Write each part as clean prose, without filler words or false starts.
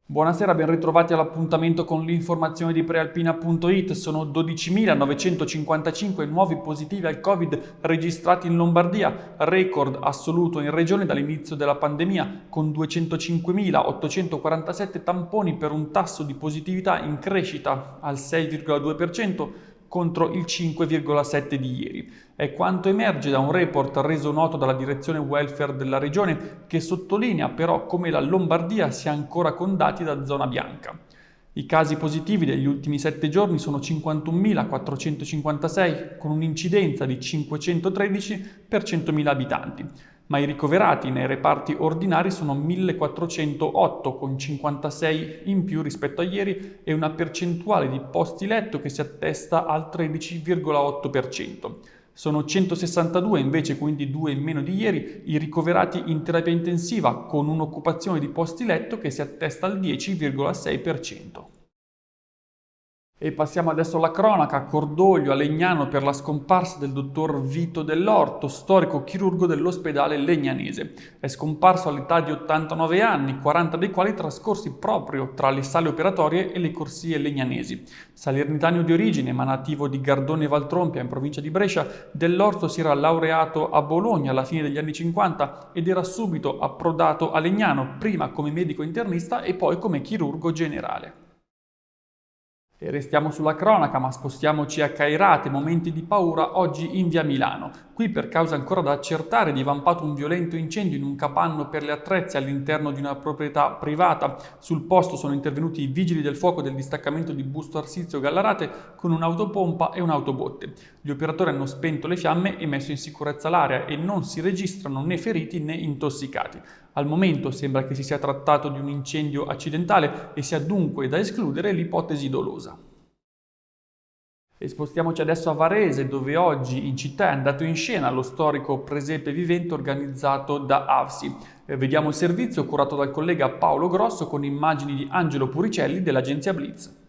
Buonasera, ben ritrovati all'appuntamento con l'informazione di prealpina.it. Sono 12.955 nuovi positivi al Covid registrati in Lombardia, record assoluto in regione dall'inizio della pandemia, con 205.847 tamponi per un tasso di positività in crescita al 6,2% contro il 5,7% di ieri. È quanto emerge da un report reso noto dalla direzione welfare della regione, che sottolinea però come la Lombardia sia ancora con dati da zona bianca. I casi positivi degli ultimi 7 giorni sono 51.456, con un'incidenza di 513 per 100.000 abitanti, ma i ricoverati nei reparti ordinari sono 1.408, con 56 in più rispetto a ieri e una percentuale di posti letto che si attesta al 13,8%. Sono 162 invece, quindi 2 in meno di ieri, i ricoverati in terapia intensiva, con un'occupazione di posti letto che si attesta al 10,6%. E passiamo adesso alla cronaca. Cordoglio a Legnano per la scomparsa del dottor Vito Dell'Orto, storico chirurgo dell'ospedale legnanese. È scomparso all'età di 89 anni, 40 dei quali trascorsi proprio tra le sale operatorie e le corsie legnanesi. Salernitano di origine, ma nativo di Gardone Valtrompia in provincia di Brescia, Dell'Orto si era laureato a Bologna alla fine degli anni 50 ed era subito approdato a Legnano, prima come medico internista e poi come chirurgo generale. E restiamo sulla cronaca, ma spostiamoci a Cairate, momenti di paura oggi in via Milano. Qui, per causa ancora da accertare, è divampato un violento incendio in un capanno per le attrezze all'interno di una proprietà privata. Sul posto sono intervenuti i vigili del fuoco del distaccamento di Busto Arsizio Gallarate con un'autopompa e un'autobotte. Gli operatori hanno spento le fiamme e messo in sicurezza l'area e non si registrano né feriti né intossicati. Al momento sembra che si sia trattato di un incendio accidentale e sia dunque da escludere l'ipotesi dolosa. E spostiamoci adesso a Varese, dove oggi in città è andato in scena lo storico presepe vivente organizzato da AVSI. Vediamo il servizio curato dal collega Paolo Grosso con immagini di Angelo Puricelli dell'agenzia Blitz.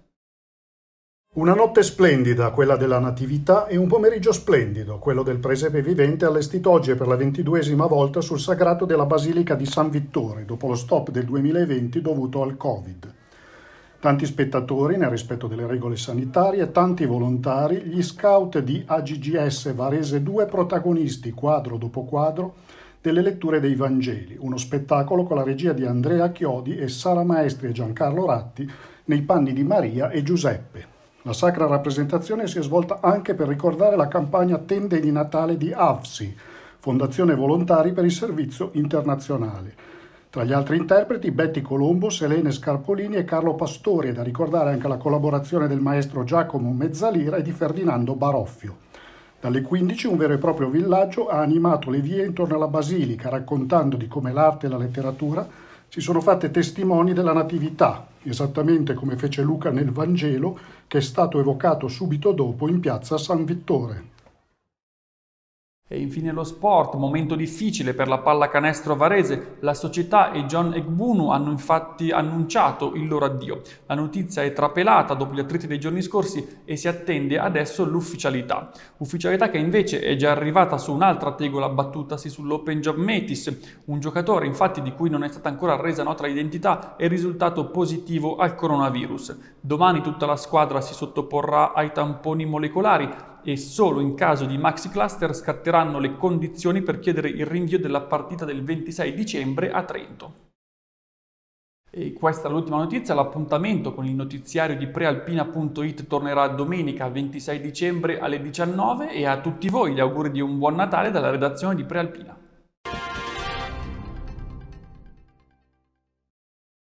Una notte splendida, quella della Natività, e un pomeriggio splendido, quello del presepe vivente allestito oggi per la 22esima volta sul sagrato della Basilica di San Vittore, dopo lo stop del 2020 dovuto al Covid. Tanti spettatori nel rispetto delle regole sanitarie, tanti volontari, gli scout di AGGS Varese 2 protagonisti, quadro dopo quadro, delle letture dei Vangeli, uno spettacolo con la regia di Andrea Chiodi e Sara Maestri e Giancarlo Ratti nei panni di Maria e Giuseppe. La sacra rappresentazione si è svolta anche per ricordare la campagna Tende di Natale di AVSI, Fondazione Volontari per il Servizio Internazionale. Tra gli altri interpreti Betty Colombo, Selene Scarpolini e Carlo Pastori, e da ricordare anche la collaborazione del maestro Giacomo Mezzalira e di Ferdinando Baroffio. Dalle 15 un vero e proprio villaggio ha animato le vie intorno alla basilica, raccontando di come l'arte e la letteratura si sono fatte testimoni della Natività, esattamente come fece Luca nel Vangelo, che è stato evocato subito dopo in piazza San Vittore. E infine lo sport, momento difficile per la pallacanestro varese. La società e John Egbunu hanno infatti annunciato il loro addio. La notizia è trapelata dopo gli attriti dei giorni scorsi e si attende adesso l'ufficialità. Ufficialità che invece è già arrivata su un'altra tegola battutasi sull'Open Job Metis. Un giocatore infatti di cui non è stata ancora resa nota l'identità è risultato positivo al coronavirus. Domani tutta la squadra si sottoporrà ai tamponi molecolari e solo in caso di maxi cluster scatteranno le condizioni per chiedere il rinvio della partita del 26 dicembre a Trento. E questa è l'ultima notizia. L'appuntamento con il notiziario di prealpina.it tornerà domenica 26 dicembre alle 19 e a tutti voi gli auguri di un buon Natale dalla redazione di Prealpina.